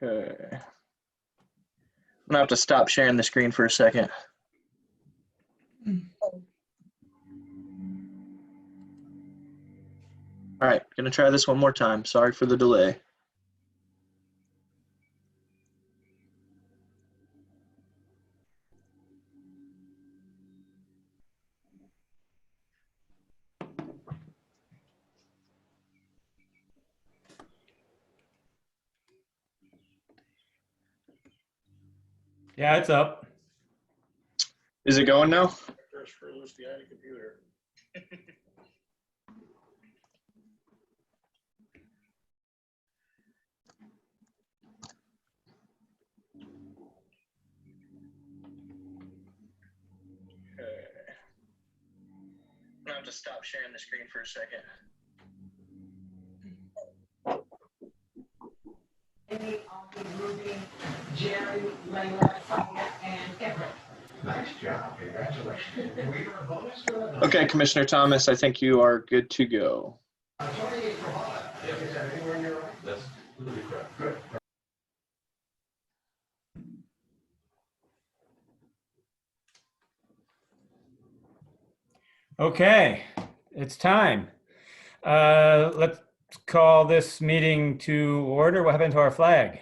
Okay. I'm gonna have to stop sharing the screen for a second. All right, gonna try this one more time. Sorry for the delay. Yeah, it's up. Is it going now? Computer. I'm gonna have to stop sharing the screen for a second. Jerry, Layla, Sonia, and Everett. Nice job. Congratulations. Can we hear a bonus for that? Okay, Commissioner Thomas, I think you are good to go. 28 for Hall. Is that anywhere in your right? That's really correct. Good. Okay, it's time. Let's call this meeting to order. What happened to our flag?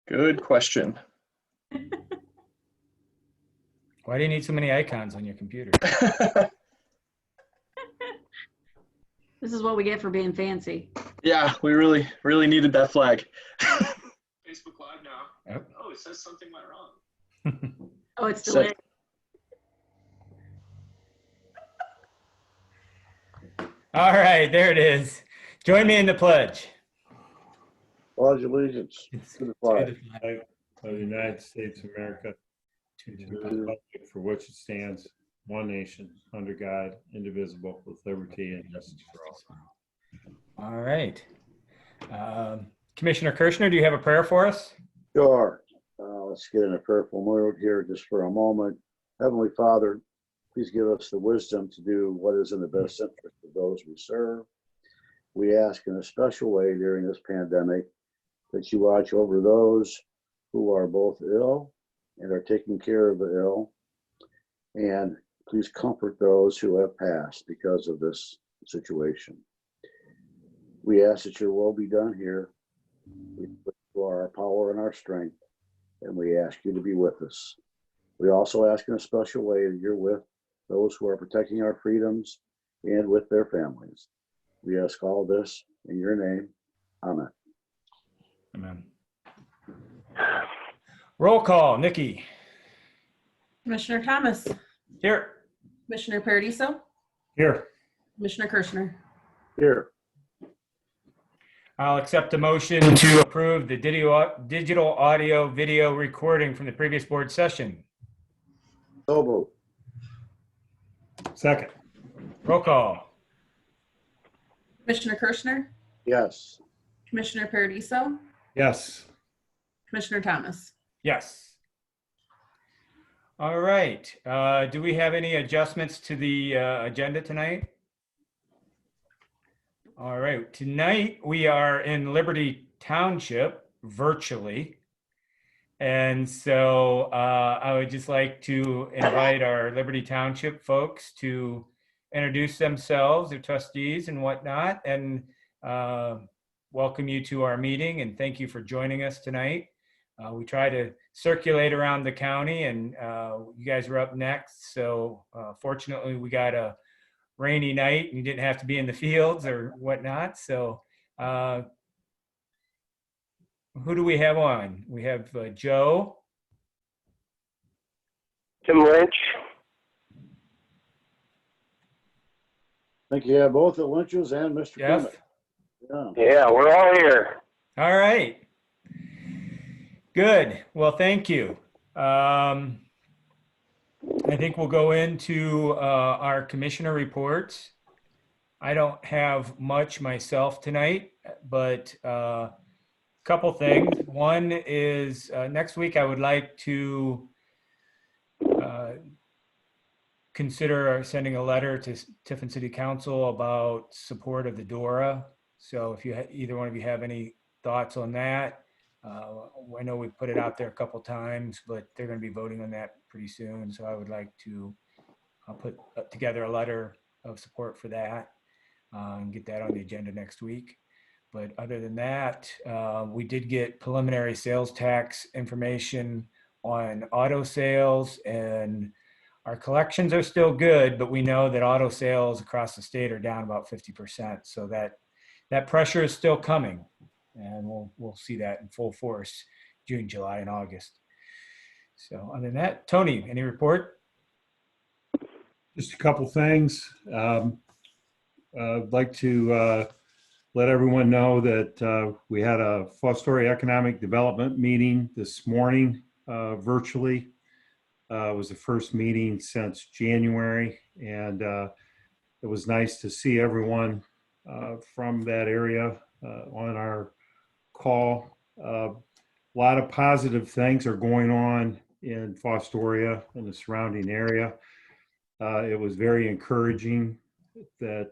Good question. Why do you need so many icons on your computer? This is what we get for being fancy. Yeah, we really needed that flag. Facebook Live now. Yep. Oh, it says something went wrong. Oh, it's delayed. All right, there it is. Join me in the pledge. Pledge allegiance to the flag of the United States of America, to the republic for which it stands, one nation, under God, indivisible, with liberty and justice for all. All right. Commissioner Kirschner, do you have a prayer for us? Sure. Let's get in a prayerful mood here just for a moment. Heavenly Father, please give us the wisdom to do what is in the best interest of those we serve. We ask in a special way during this pandemic that you watch over those who are both ill and are taking care of the ill, and please comfort those who have passed because of this situation. We ask that your will be done here. We put you our power and our strength, and we ask you to be with us. We also ask in a special way that you're with those who are protecting our freedoms and with their families. We ask all this in your name. Amen. Amen. Roll call, Nikki. Commissioner Thomas, Here. Commissioner Paradiso, Here. Commissioner Kirschner. Here. I'll accept a motion to approve the digital audio video recording from the previous board session. So moved. Second. Roll call. Commissioner Kirschner, Yes. Commissioner Paradiso, Yes. Commissioner Thomas. Yes. All right. Do we have any adjustments to the agenda tonight? All right. Tonight we are in Liberty Township virtually. And so I would just like to invite our Liberty Township folks to introduce themselves, their trustees and whatnot, and welcome you to our meeting and thank you for joining us tonight. We try to circulate around the county, and you guys are up next. So fortunately, we got a rainy night and you didn't have to be in the fields or whatnot. So who do we have on? We have Joe. Tim Lynch. I think you have both the Lynches and Mr. Jeff. Clement. Yeah, we're all here. All right. Good. Well, thank you. I think we'll go into our commissioner reports. I don't have much myself tonight, but a couple things. One is next week I would like to consider sending a letter to Tiffin City Council about support of the DORA. So if you either one of you have any thoughts on that, I know we put it out there a couple times, but they're going to be voting on that pretty soon. So I would like to put together a letter of support for that and get that on the agenda next week. But other than that, we did get preliminary sales tax information on auto sales, and our collections are still good, but we know that auto sales across the state are down about 50%. So that pressure is still coming, and we'll see that in full force June, July, and August. So other than that, Tony, any report? Just a couple things. I'd like to let everyone know that we had a Fostoria Economic Development meeting this morning virtually. It was the first meeting since January, and it was nice to see everyone from that area on our call. A lot of positive things are going on in Fostoria and the surrounding area. It was very encouraging that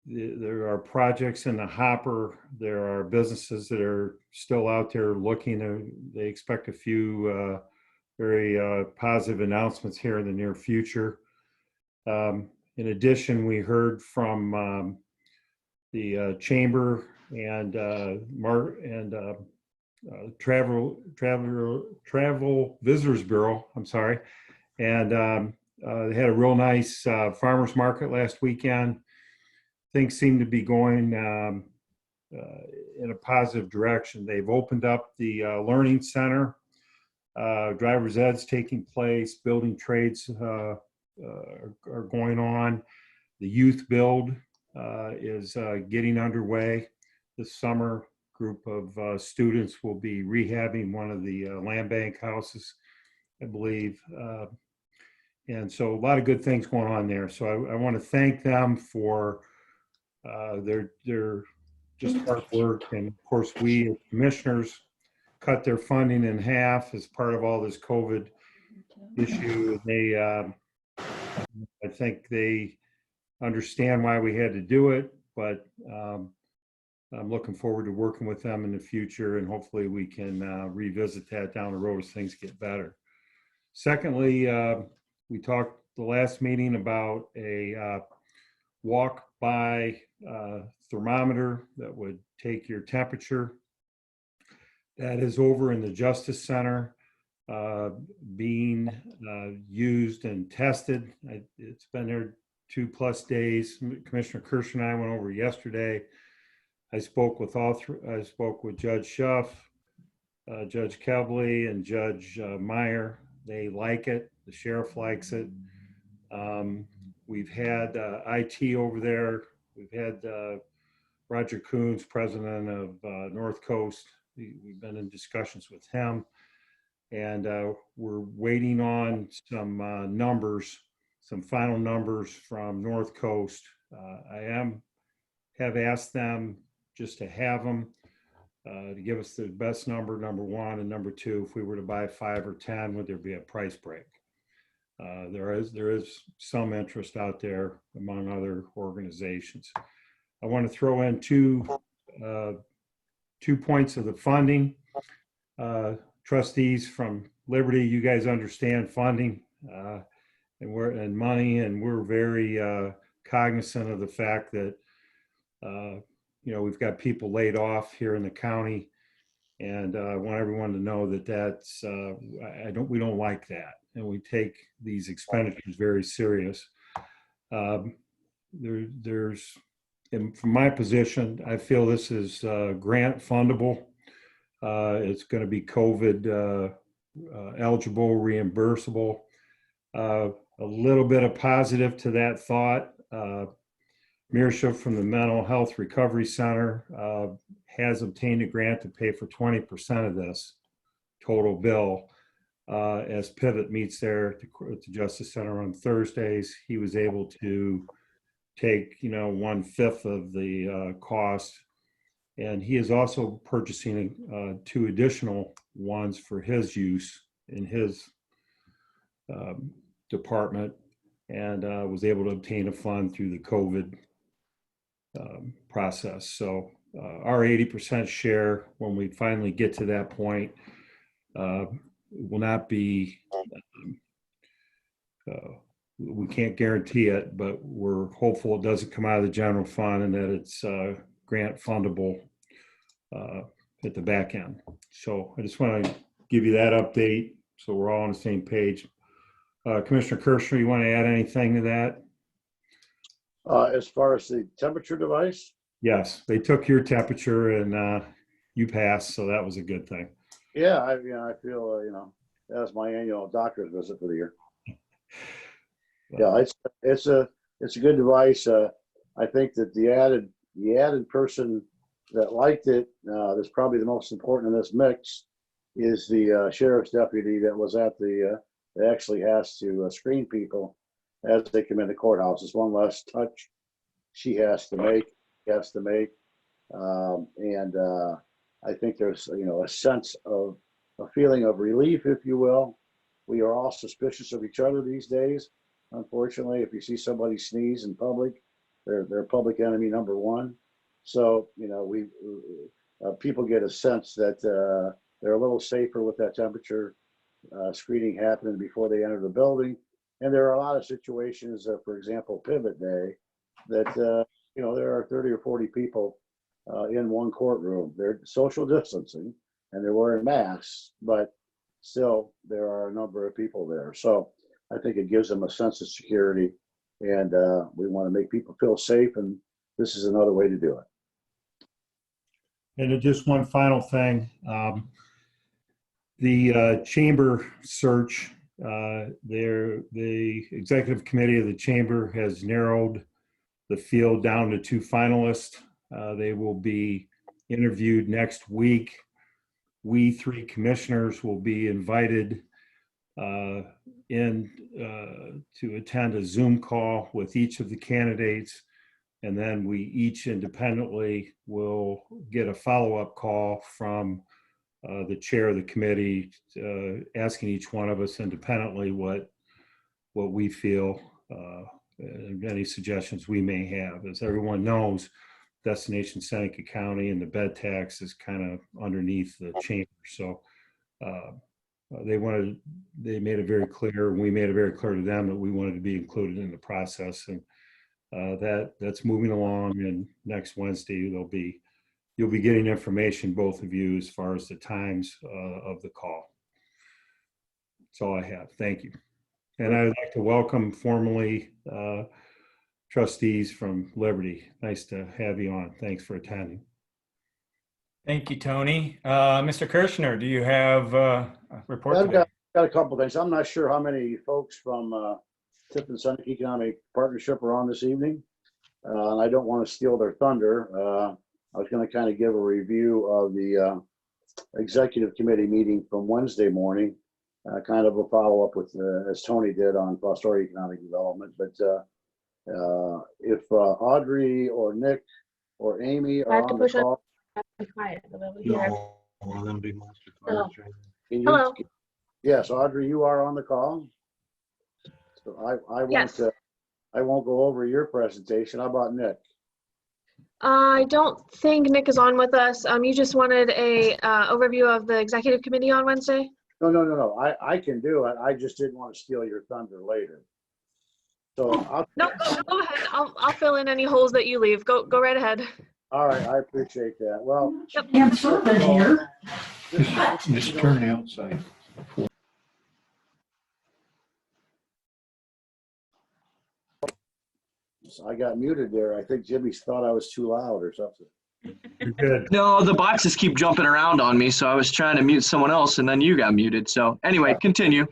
there are projects in the hopper. There are businesses that are still out there looking. They expect a few very positive announcements here in the near future. In addition, we heard from the Chamber and Travel Visitors Bureau. I'm sorry, and they had a real nice farmers market last weekend. Things seem to be going in a positive direction. They've opened up the Learning Center. Driver's ed's taking place. Building trades are going on. The youth build is getting underway. This summer, group of students will be rehabbing one of the land bank houses, I believe. And so a lot of good things going on there. So I want to thank them for their just hard work. And of course, we as commissioners cut their funding in half as part of all this COVID issue. They, I think they understand why we had to do it, but I'm looking forward to working with them in the future, and hopefully we can revisit that down the road as things get better. Secondly, we talked the last meeting about a walk-by thermometer that would take your temperature. That is over in the Justice Center, being used and tested. It's been there 2+ days. Commissioner Kirsch and I went over yesterday. I spoke with I spoke with Judge Schuff, Judge Kevley, and Judge Meyer. They like it. The sheriff likes it. We've had IT over there. We've had Roger Coons, president of North Coast. We've been in discussions with him, and we're waiting on some numbers, some final numbers from North Coast. I have asked them just to have them to give us the best number one, and number two, if we were to buy 5 or 10, would there be a price break? There is some interest out there among other organizations. I want to throw in two points of the funding. Trustees from Liberty, you guys understand funding and money, and we're very cognizant of the fact that we've got people laid off here in the county, and I want everyone to know that that's we don't like that, and we take these expenditures very serious. From my position, I feel this is grant fundable. It's going to be COVID eligible, reimbursable. A little bit of positive to that thought. Mirsha from the Mental Health Recovery Center has obtained a grant to pay for 20% of this total bill. As Pivot meets there at the Justice Center on Thursdays, he was able to take 1/5 of the cost, and he is also purchasing 2 additional ones for his use in his department, and was able to obtain a fund through the COVID process. So our 80% share, when we finally get to that point, will not be, we can't guarantee it, but we're hopeful it doesn't come out of the general fund and that it's grant fundable at the back end. So I just want to give you that update so we're all on the same page. Commissioner Kirschner, you want to add anything to that? As far as the temperature device, Yes, they took your temperature and you passed, so that was a good thing. yeah, I feel, that was my annual doctor's visit for the year. Yeah, it's a good device. I think that the added person that liked it, that's probably the most important in this mix, is the sheriff's deputy that was at that actually has to screen people as they come into courthouse. It's one less touch she has to make. I think there's a sense of a feeling of relief, if you will. We are all suspicious of each other these days. Unfortunately, if you see somebody sneeze in public, they're public enemy number one. So people get a sense that they're a little safer with that temperature screening happening before they enter the building. And there are a lot of situations, for example, pivot day, that there are 30 or 40 people in one courtroom. They're social distancing and they're wearing masks, but still there are a number of people there. So I think it gives them a sense of security, and we want to make people feel safe, and this is another way to do it. And just one final thing, the chamber search, the executive committee of the chamber has narrowed the field down to 2 finalists. They will be interviewed next week. We 3 commissioners will be invited to attend a Zoom call with each of the candidates, and then we each independently will get a follow-up call from the chair of the committee, asking each one of us independently what we feel, any suggestions we may have. As everyone knows, Destination Seneca County and the bed tax is kind of underneath the chamber. So they made it very clear, and we made it very clear to them that we wanted to be included in the process, and that's moving along. And next Wednesday you'll be getting information, both of you, as far as the times of the call. That's all I have. Thank you. And I'd like to welcome formally trustees from Liberty. Nice to have you on. Thanks for attending. Thank you, Tony. Mr. Kirschner, do you have a report I've today? got a couple things. I'm not sure how many folks from Tiffin Seneca Economic Partnership are on this evening. And I don't want to steal their thunder. I was going to kind of give a review of the executive committee meeting from Wednesday morning, kind of a follow-up with, as Tony did on Fostoria Economic Development. But if Audrey or Nick or Amy are on the call. No, we're gonna be monster cars. Hello. Yes, Audrey, you are on the call. So I won't go over your presentation. How about Nick? I don't think Nick is on with us. You just wanted a overview of the executive committee on Wednesday? No. I can do it. I just didn't want to steal your thunder later. So No, go ahead. I'll fill in any holes that you leave. Go right ahead. all right, I appreciate that. Well, And servant here. Just turn outside. I got muted there. I think Jimmy thought I was too loud or something. You're good. No, the boxes keep jumping around on me, so I was trying to mute someone else, and then you got muted. So anyway, continue.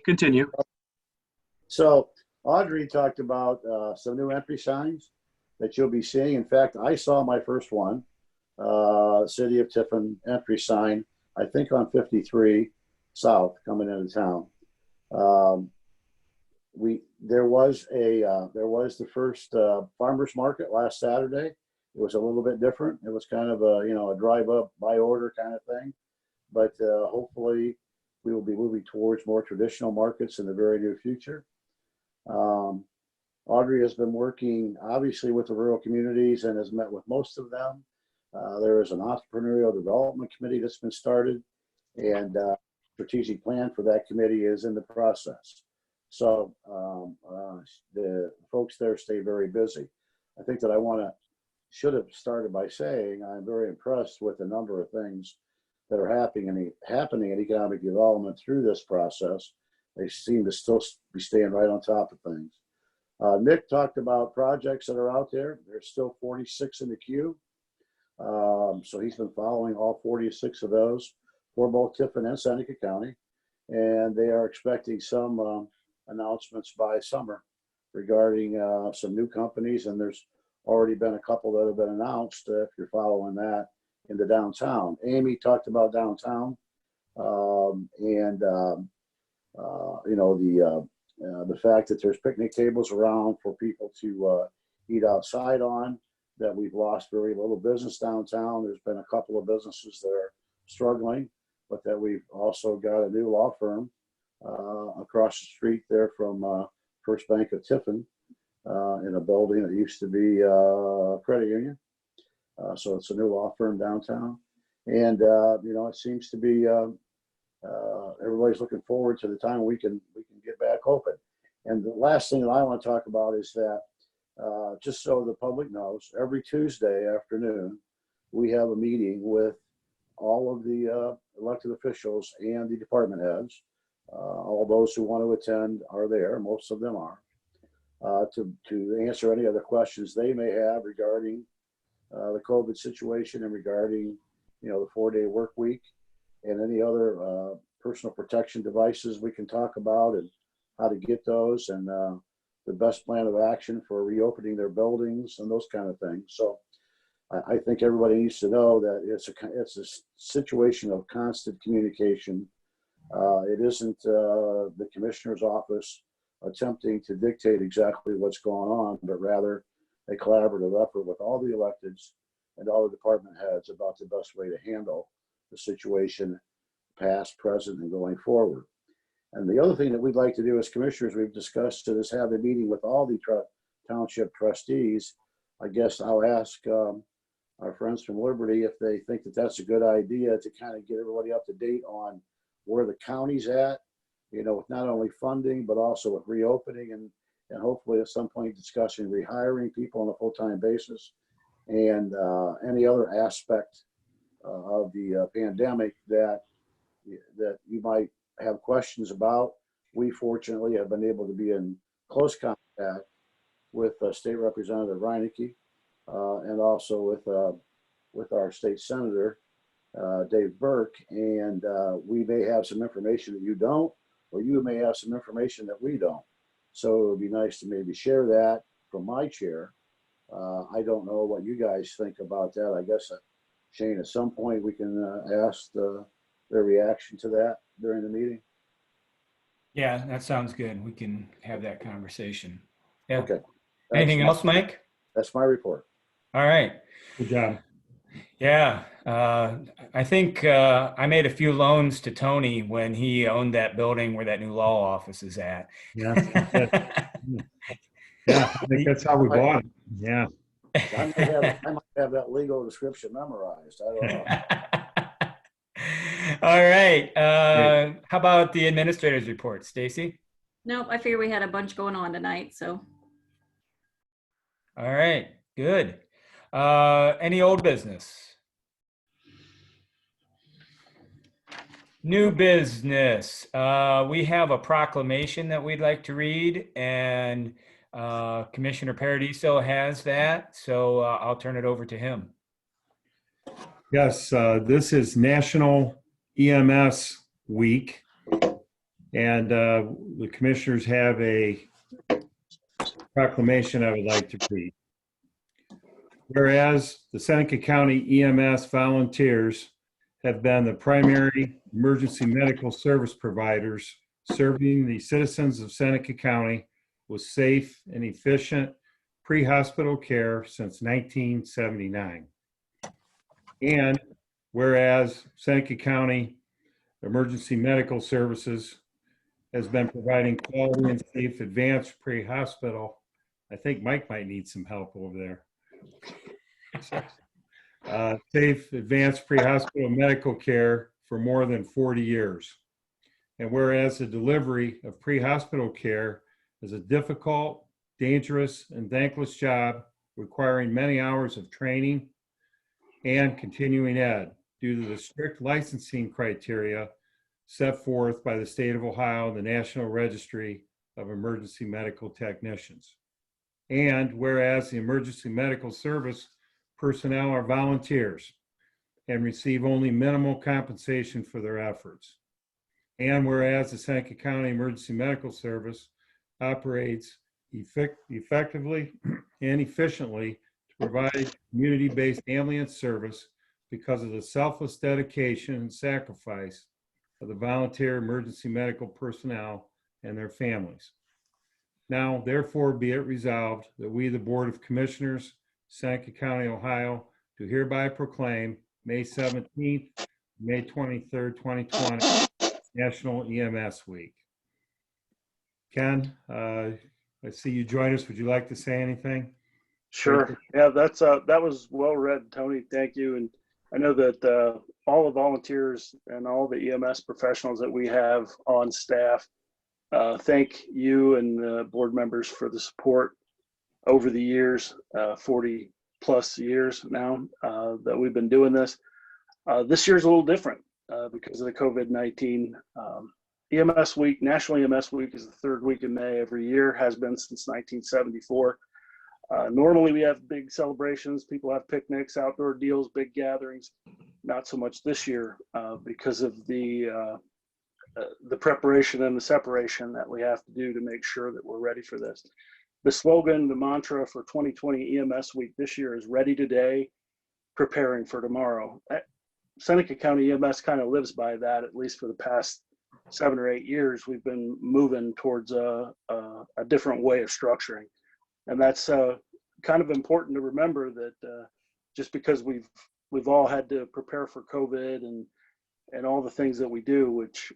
So Audrey talked about some new entry signs that you'll be seeing. In fact, I saw my first one, City of Tiffin entry sign, I think on 53 South coming into town. There was the first farmers market last Saturday. It was a little bit different. It was kind of a drive up by order kind of thing, but hopefully we will be moving towards more traditional markets in the very near future. Audrey has been working obviously with the rural communities and has met with most of them. There is an entrepreneurial development committee that's been started, and strategic plan for that committee is in the process. So the folks there stay very busy. I think that should have started by saying I'm very impressed with the number of things that are happening in economic development through this process. They seem to still be staying right on top of things. Nick talked about projects that are out there. There's still 46 in the queue. So he's been following all 46 of those for both Tiffin and Seneca County. And they are expecting some announcements by summer regarding some new companies. And there's already been a couple that have been announced, if you're following that, in the downtown. Amy talked about downtown the fact that there's picnic tables around for people to eat outside on, that we've lost very little business downtown. There's been a couple of businesses that are struggling, but that we've also got a new law firm across the street there from First Bank of Tiffin in a building that used to be a credit union. So it's a new law firm downtown. And, it seems to be everybody's looking forward to the time we can get back open. And the last thing that I want to talk about is that just so the public knows, every Tuesday afternoon, we have a meeting with all of the elected officials and the department heads. All those who want to attend are there. Most of them are to answer any other questions they may have regarding the COVID situation and regarding, the 4-day work week and any other personal protection devices we can talk about and how to get those and the best plan of action for reopening their buildings and those kind of things. So I think everybody needs to know that it's a situation of constant communication. It isn't the commissioner's office attempting to dictate exactly what's going on, but rather a collaborative effort with all the electeds and all the department heads about the best way to handle the situation, past, present, and going forward. And the other thing that we'd like to do as commissioners, we've discussed, is have a meeting with all the township trustees. I guess I'll ask our friends from Liberty if they think that that's a good idea to kind of get everybody up to date on where the county's at, with not only funding, but also with reopening and hopefully at some point discussing rehiring people on a full-time basis and any other aspect of the pandemic that you might have questions about. We fortunately have been able to be in close contact with State Representative Reinecke and also with our state senator, Dave Burke, and we may have some information that you don't, or you may have some information that we don't. So it would be nice to maybe share that from my chair. I don't know what you guys think about that. I guess, Shane, at some point we can ask their reaction to that during the meeting. Yeah, that sounds good. We can have that conversation. Yeah. Okay. Anything else, Mike? That's my report. All right. Good job. Yeah. I think I made a few loans to Tony when he owned that building where that new law office is at. Yeah. Yeah, I think that's how we bought it. Yeah. I might have that legal description memorized. I don't know. All right. How about the administrator's report, Stacy? Nope, I figure we had a bunch going on tonight, so. All right, good. Any old business? New business. We have a proclamation that we'd like to read, and Commissioner Paradiso has that, so I'll turn it over to him. Yes, this is National EMS Week, and the commissioners have a proclamation I would like to read. Whereas the Seneca County EMS volunteers have been the primary emergency medical service providers serving the citizens of Seneca County with safe and efficient pre-hospital care since 1979. And whereas Seneca County Emergency Medical Services has been providing quality and safe advanced pre-hospital, I think Mike might need some help over there. safe advanced pre-hospital medical care for more than 40 years. And whereas the delivery of pre-hospital care is a difficult, dangerous, and thankless job requiring many hours of training and continuing ed due to the strict licensing criteria set forth by the state of Ohio and the National Registry of Emergency Medical Technicians. And whereas the emergency medical service personnel are volunteers and receive only minimal compensation for their efforts. And whereas the Seneca County Emergency Medical Service operates effectively and efficiently to provide community-based ambulance service because of the selfless dedication and sacrifice of the volunteer emergency medical personnel and their families. Now, therefore, be it resolved that we, the Board of Commissioners, Seneca County, Ohio, do hereby proclaim May 17th, May 23rd, 2020, National EMS Week. Ken, I see you join us. Would you like to say anything? Sure. Yeah, that was well read, Tony. Thank you. And I know that all the volunteers and all the EMS professionals that we have on staff, thank you and the board members for the support over the years, 40 plus years now that we've been doing this. This year's a little different because of the COVID-19. EMS Week, National EMS Week is the third week in May every year, has been since 1974. Normally we have big celebrations, people have picnics, outdoor deals, big gatherings. Not so much this year because of the preparation and the separation that we have to do to make sure that we're ready for this. The slogan, the mantra for 2020 EMS Week this year is ready today, preparing for tomorrow. Seneca County EMS kind of lives by that, at least for the past 7 or 8 years. We've been moving towards a different way of structuring. And that's kind of important to remember that just because we've all had to prepare for COVID and all the things that we do, which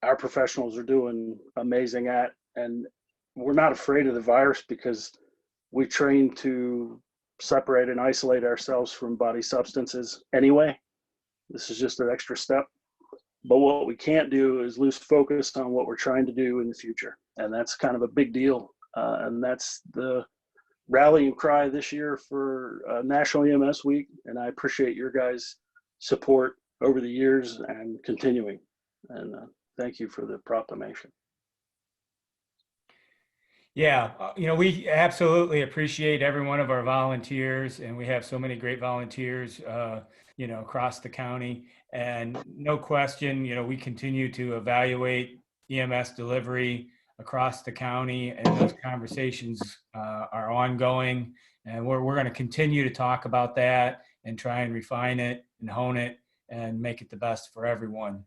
our professionals are doing amazing at, and we're not afraid of the virus because we train to separate and isolate ourselves from body substances anyway. This is just an extra step. But what we can't do is lose focus on what we're trying to do in the future. And that's kind of a big deal. And that's the rallying cry this year for National EMS Week. And I appreciate your guys' support over the years and continuing. And thank you for the proclamation. Yeah, we absolutely appreciate every one of our volunteers, and we have so many great volunteers, across the county. And no question, we continue to evaluate EMS delivery across the county, and those conversations are ongoing. And we're going to continue to talk about that and try and refine it and hone it and make it the best for everyone.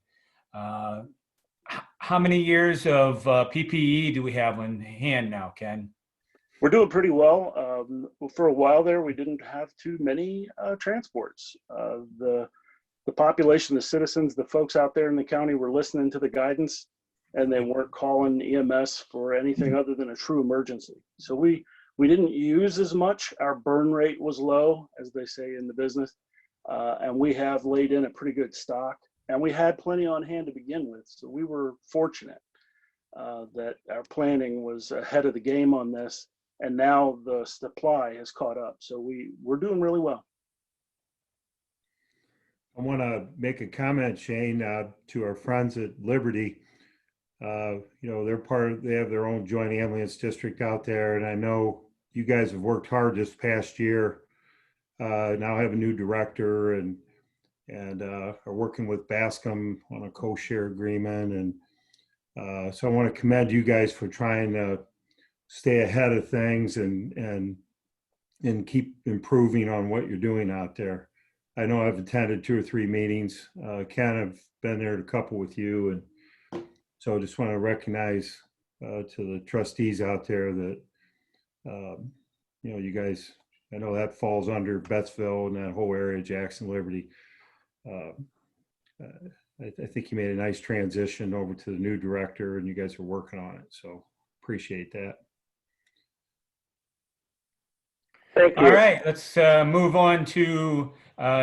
How many years of PPE do we have on hand now, Ken? We're doing pretty well. For a while there, we didn't have too many transports. The population, the citizens, the folks out there in the county were listening to the guidance, and they weren't calling EMS for anything other than a true emergency. So we didn't use as much. Our burn rate was low, as they say in the business, and we have laid in a pretty good stock. And we had plenty on hand to begin with. So we were fortunate that our planning was ahead of the game on this. And now the supply has caught up. So we're doing really well. I want to make a comment, Shane, to our friends at Liberty. They're they have their own joint ambulance district out there. And I know you guys have worked hard this past year. Now have a new director and are working with Bascom on a co-share agreement. And so I want to commend you guys for trying to stay ahead of things and keep improving on what you're doing out there. I know I've attended 2 or 3 meetings. Ken, I've been there a couple with you. And so I just want to recognize to the trustees out there that, you guys, I know that falls under Bettsville and that whole area, Jackson, Liberty. I think you made a nice transition over to the new director, and you guys are working on it. So appreciate that. Thank you. All right, let's move on to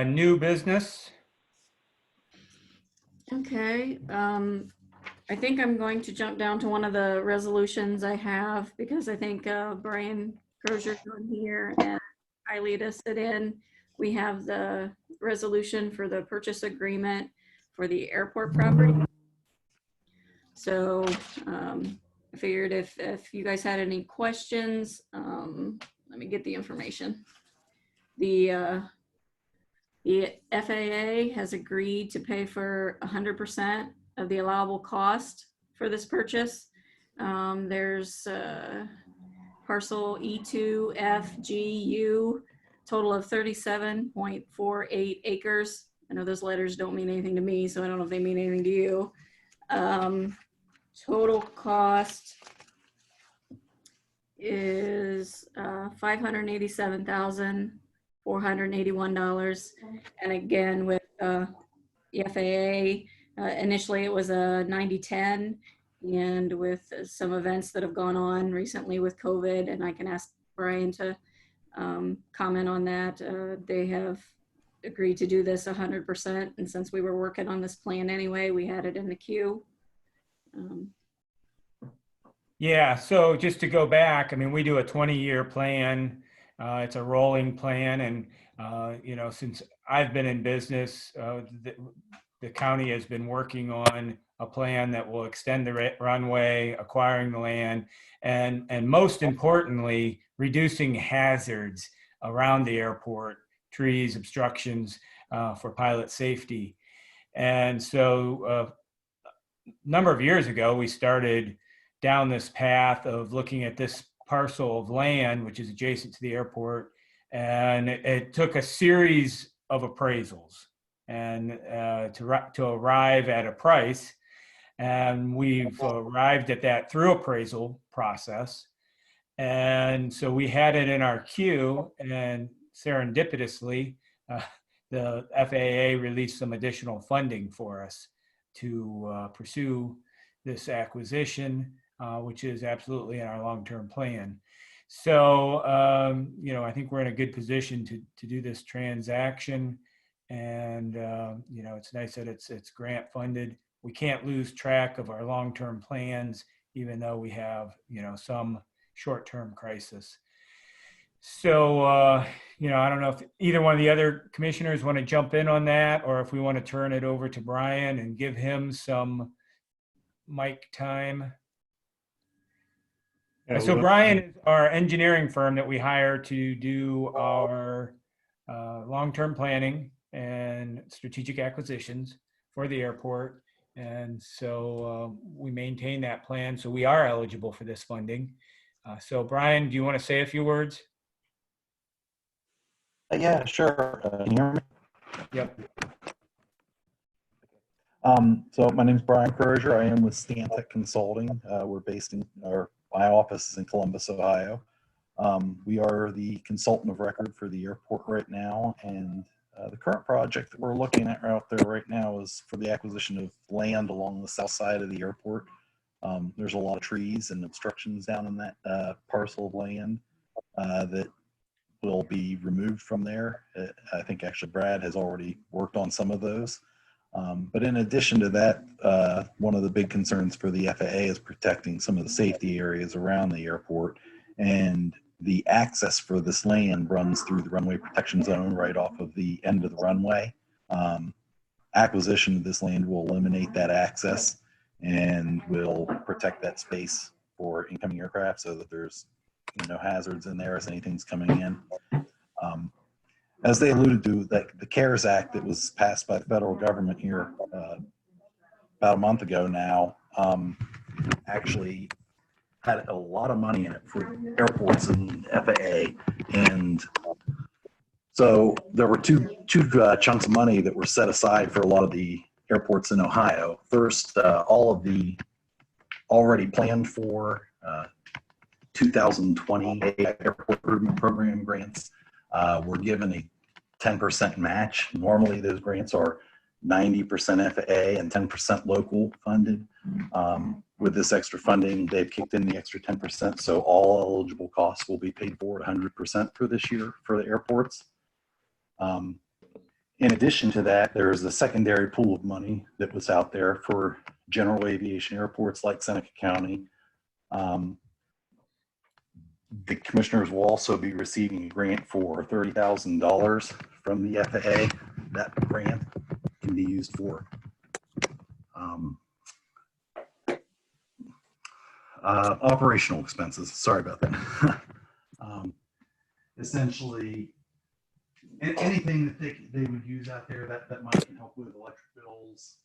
new business. Okay, I think I'm going to jump down to one of the resolutions I have because I think Brian Crozier's on here and Ileta sit in. We have the resolution for the purchase agreement for the airport property. So I figured if you guys had any questions, let me get the information. The FAA has agreed to pay for 100% of the allowable cost for this purchase. There's parcel E2FGU, total of 37.48 acres. I know those letters don't mean anything to me, so I don't know if they mean anything to you. Total cost is $587,481. And again, with the FAA, initially it was a 90-10, and with some events that have gone on recently with COVID, and I can ask Brian to comment on that, they have agreed to do this 100%. And since we were working on this plan anyway, we had it in the queue. Yeah, so just to go back, I mean, we do a 20-year plan. It's a rolling plan. And, you know, since I've been in business, the county has been working on a plan that will extend the runway, acquiring the land, and most importantly, reducing hazards around the airport, trees, obstructions for pilot safety. And so a number of years ago, we started down this path of looking at this parcel of land, which is adjacent to the airport. And it took a series of appraisals and to arrive at a price. And we've arrived at that through appraisal process. And so we had it in our queue, and serendipitously, the FAA released some additional funding for us to pursue this acquisition, which is absolutely in our long-term plan. So, you know, I think we're in a good position to do this transaction. And, you know, it's nice that it's grant funded. We can't lose track of our long-term plans, even though we have, you know, some short-term crisis. So, you know, I don't know if either one of the other commissioners want to jump in on that, or if we want to turn it over to Brian and give him some mic time. So Brian is our engineering firm that we hire to do our long-term planning and strategic acquisitions for the airport. And so we maintain that plan. So we are eligible for this funding. So Brian, do you want to say a few words? Yeah, sure. Can you hear me? Yep. So my name is Brian Crozier. I am with Stantec Consulting. We're based in, my office is in Columbus, Ohio. We are the consultant of record for the airport right now, and the current project that we're looking at out there right now is for the acquisition of land along the south side of the airport. There's a lot of trees and obstructions down in that parcel of land that will be removed from there. I think actually Brad has already worked on some of those. But in addition to that, one of the big concerns for the FAA is protecting some of the safety areas around the airport, and the access for this land runs through the runway protection zone right off of the end of the runway. Acquisition of this land will eliminate that access and will protect that space for incoming aircraft so that there's no hazards in there as anything's coming in. As they alluded to, the CARES Act that was passed by the federal government here about a month ago now actually had a lot of money in it for airports and FAA. And so there were two chunks of money that were set aside for a lot of the airports in Ohio. First, all of the already planned for 2020 airport improvement program grants were given a 10% match. Normally those grants are 90% FAA and 10% local funded. With this extra funding, they've kicked in the extra 10%, so all eligible costs will be paid for at 100% for this year for the airports. In addition to that, there is a secondary pool of money that was out there for general aviation airports like Seneca County. The commissioners will also be receiving a grant for $30,000 from the FAA. That grant can be used for operational expenses. Sorry about that. Essentially, anything that they would use out there that might help with electric bills.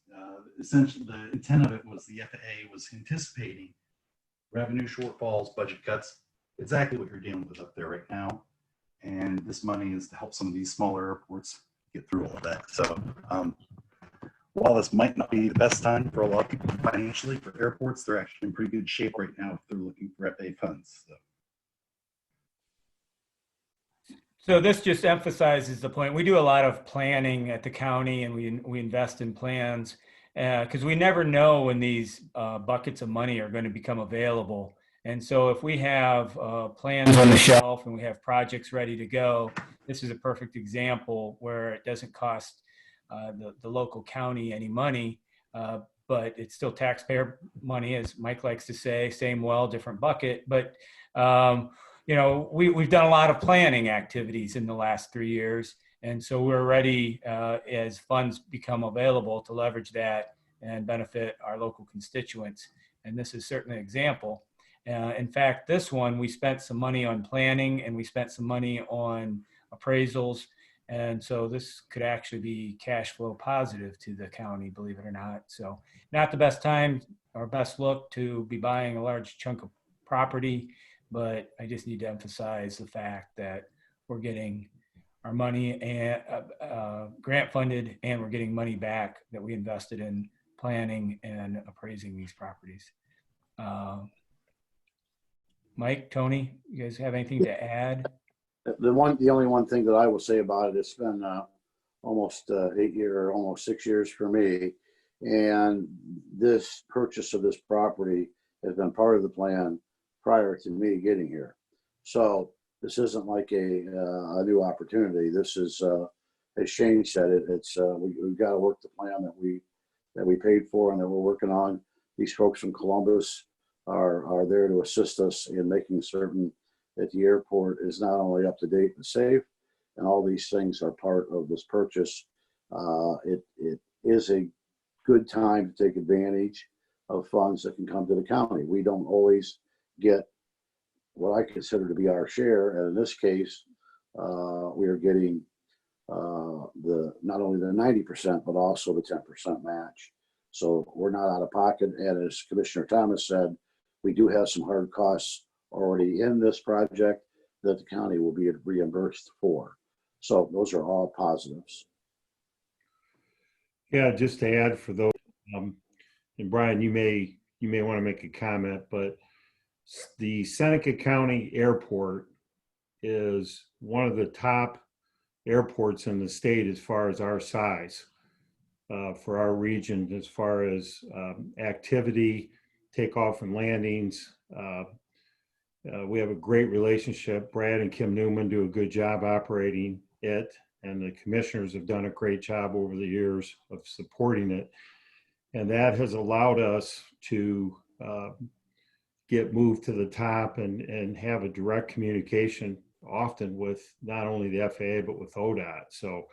Essentially, the intent of it was the FAA was anticipating revenue shortfalls, budget cuts, exactly what you're dealing with up there right now. And this money is to help some of these smaller airports get through all of that. So while this might not be the best time for a lot of people financially for airports, they're actually in pretty good shape right now if they're looking for FAA funds. So this just emphasizes the point. We do a lot of planning at the county, and we invest in plans because we never know when these buckets of money are going to become available. And so if we have plans on the shelf and we have projects ready to go, this is a perfect example where it doesn't cost the local county any money, but it's still taxpayer money, as Mike likes to say, same well, different bucket. But you know, we've done a lot of planning activities in the last 3 years. And so we're ready as funds become available to leverage that and benefit our local constituents. And this is certainly an example. In fact, this one, we spent some money on planning and we spent some money on appraisals. And so this could actually be cash flow positive to the county, believe it or not. So not the best time or best look to be buying a large chunk of property, but I just need to emphasize the fact that we're getting our money and grant funded, and we're getting money back that we invested in planning and appraising these properties. Mike, Tony, you guys have anything to add? The only one thing that I will say about it, it's been almost 8 years, almost 6 years for me. And this purchase of this property has been part of the plan prior to me getting here. So this isn't like a new opportunity. This is, as Shane said, we've got to work the plan that we paid for and that we're working on. These folks from Columbus are there to assist us in making certain that the airport is not only up to date but safe, and all these things are part of this purchase. It is a good time to take advantage of funds that can come to the county. We don't always get what I consider to be our share, and in this case, we are getting not only the 90% but also the 10% match. So we're not out of pocket, and as Commissioner Thomas said, we do have some hard costs already in this project that the county will be reimbursed for. So those are all positives. Yeah, just to add for those, and Brian, you may want to make a comment, but the Seneca County Airport is one of the top airports in the state as far as our size for our region, as far as activity, takeoff and landings. We have a great relationship. Brad and Kim Newman do a good job operating it, and the commissioners have done a great job over the years of supporting it. And that has allowed us to get moved to the top and have a direct communication often with not only the FAA, but with ODOT. So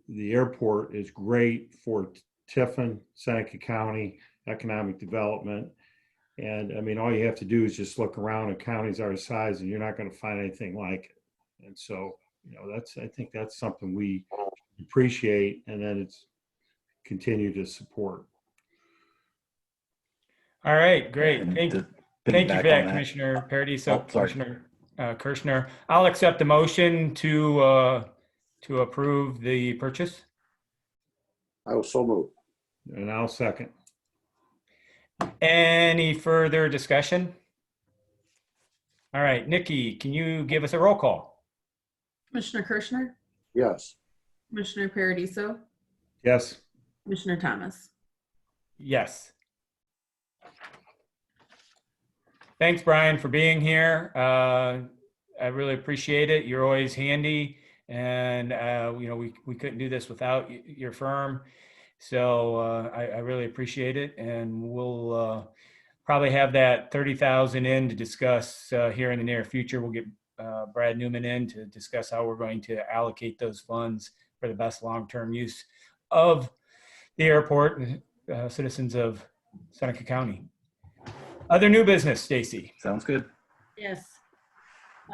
the airport is great for Tiffin, Seneca County, economic development. And I mean, all you have to do is just look around at counties our size and you're not going to find anything like it. And so, you know, I think that's something we appreciate, and then it's continue to support. All right, great. Thank you for that, Commissioner Paradiso, Commissioner Kirschner. I'll accept the motion to approve the purchase. I will so move. And I'll second. Any further discussion? All right, Nikki, can you give us a roll call? Commissioner Kirschner, Yes. Commissioner Paradiso, Yes. Commissioner Thomas. Yes. Thanks, Brian, for being here. I really appreciate it. You're always handy, and we couldn't do this without your firm. So I really appreciate it, and we'll probably have that 30,000 in to discuss here in the near future. We'll get Brad Newman in to discuss how we're going to allocate those funds for the best long-term use of the airport and citizens of Seneca County. Other new business, Stacy. Sounds good. Yes.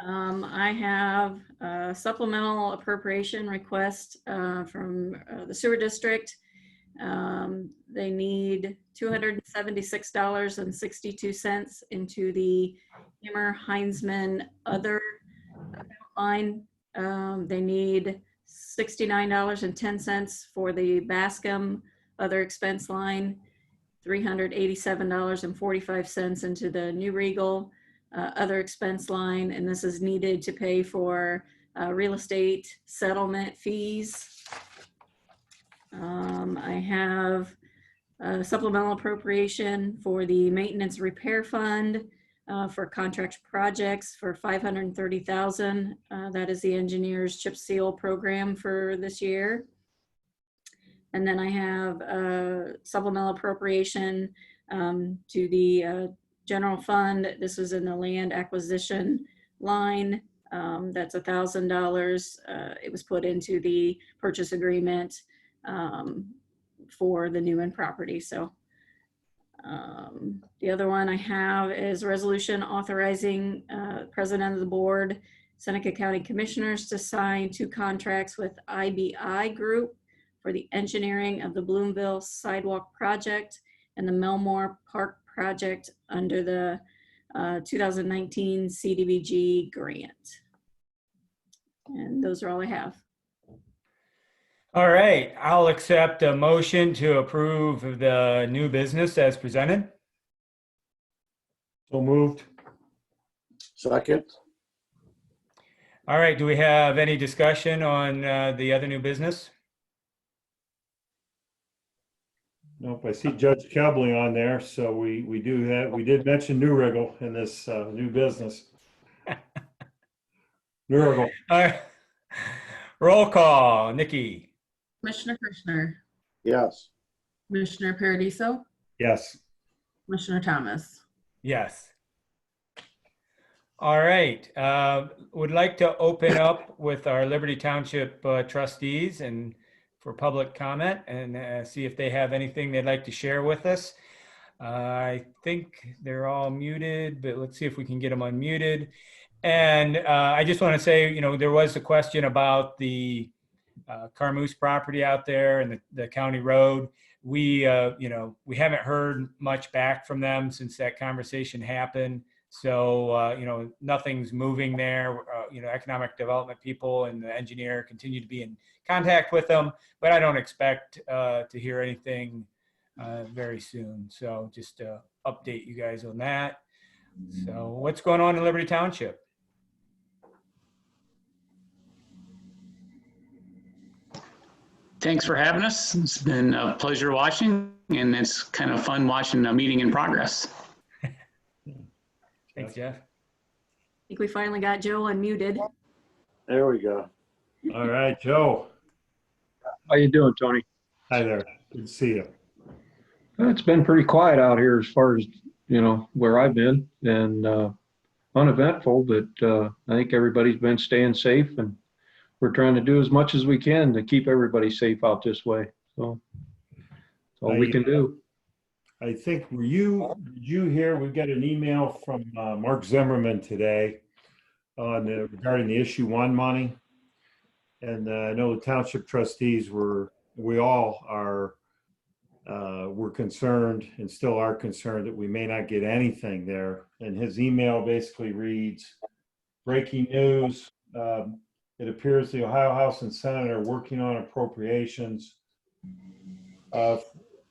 I have a supplemental appropriation request from the sewer district. They need $276.62 into the Hammer Heinzman other line. They need $69.10 for the Bascom other expense line, $387.45 into the New Regal other expense line, and this is needed to pay for real estate settlement fees. I have a supplemental appropriation for the maintenance repair fund for contract projects for $530,000. That is the engineer's chip seal program for this year. And then I have a supplemental appropriation to the general fund. This is in the land acquisition line. That's $1,000. It was put into the purchase agreement for the Newman property. So the other one I have is a resolution authorizing president of the board, Seneca County Commissioners to sign 2 contracts with IBI Group for the engineering of the Bloomville Sidewalk Project and the Melmore Park Project under the 2019 CDBG grant. And those are all I have. All right, I'll accept a motion to approve the new business as presented. So moved. Second. All right, do we have any discussion on the other new business? Nope, I see Judge Kebley on there, so we did mention New Wriggle in this new business. New Wriggle. All right. Roll call, Nikki. Commissioner Kirschner, Yes. Commissioner Paradiso, Yes. Commissioner Thomas. Yes. All right, would like to open up with our Liberty Township trustees and for public comment and see if they have anything they'd like to share with us. I think they're all muted, but let's see if we can get them unmuted. And I just want to say, there was a question about the Carmoose property out there and the county road. We haven't heard much back from them since that conversation happened. So, nothing's moving there. Economic development people and the engineer continue to be in contact with them, but I don't expect to hear anything very soon. So just to update you guys on that. So what's going on in Liberty Township? Thanks for having us. It's been a pleasure watching, and it's kind of fun watching a meeting in progress. Thanks, Jeff. I think we finally got Joe unmuted. There we go. All right, Joe. How you doing, Tony? Hi there. Good to see you. It's been pretty quiet out here as far as, where I've been, and uneventful, but I think everybody's been staying safe, and we're trying to do as much as we can to keep everybody safe out this way. So that's all we can do. I think, did you hear, we got an email from Mark Zimmerman today regarding the issue 1 money. And I know the township trustees we're concerned and still are concerned that we may not get anything there. And his email basically reads, breaking news, it appears the Ohio House and Senate are working on appropriations.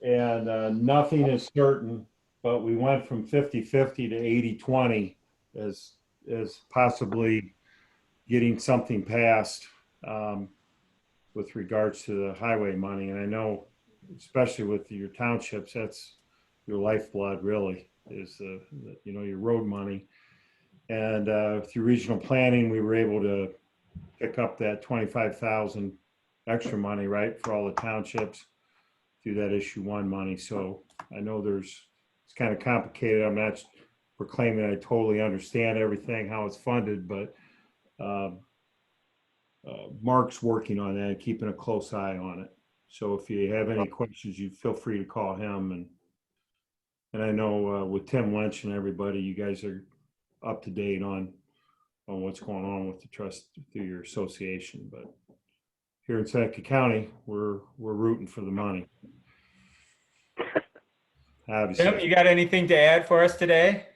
And nothing is certain, but we went from 50-50 to 80-20 as possibly getting something passed. with regards to the highway money. And I know, especially with your townships, that's your lifeblood really, is your road money. And through regional planning, we were able to pick up that 25,000 extra money, right, for all the townships through that issue 1 money. So I know it's kind of complicated. I'm not proclaiming I totally understand everything, how it's funded, but Mark's working on that and keeping a close eye on it. So if you have any questions, you feel free to call him. And I know with Tim Lynch and everybody, you guys are up to date on what's going on with the trust through your association. But here in Seneca County, we're rooting for the money. Obviously. Tim, you got anything to add for us today?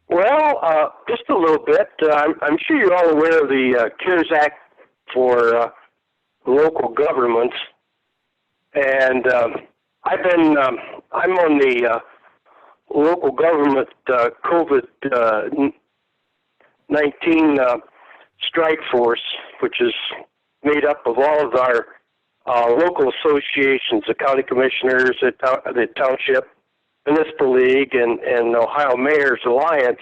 Well, just a little bit. I'm sure you're all aware of the CARES Act for local governments, and I'm on the local government COVID-19 strike force, which is made up of all of our local associations, the county commissioners, the township, municipal league, and Ohio Mayor's Alliance.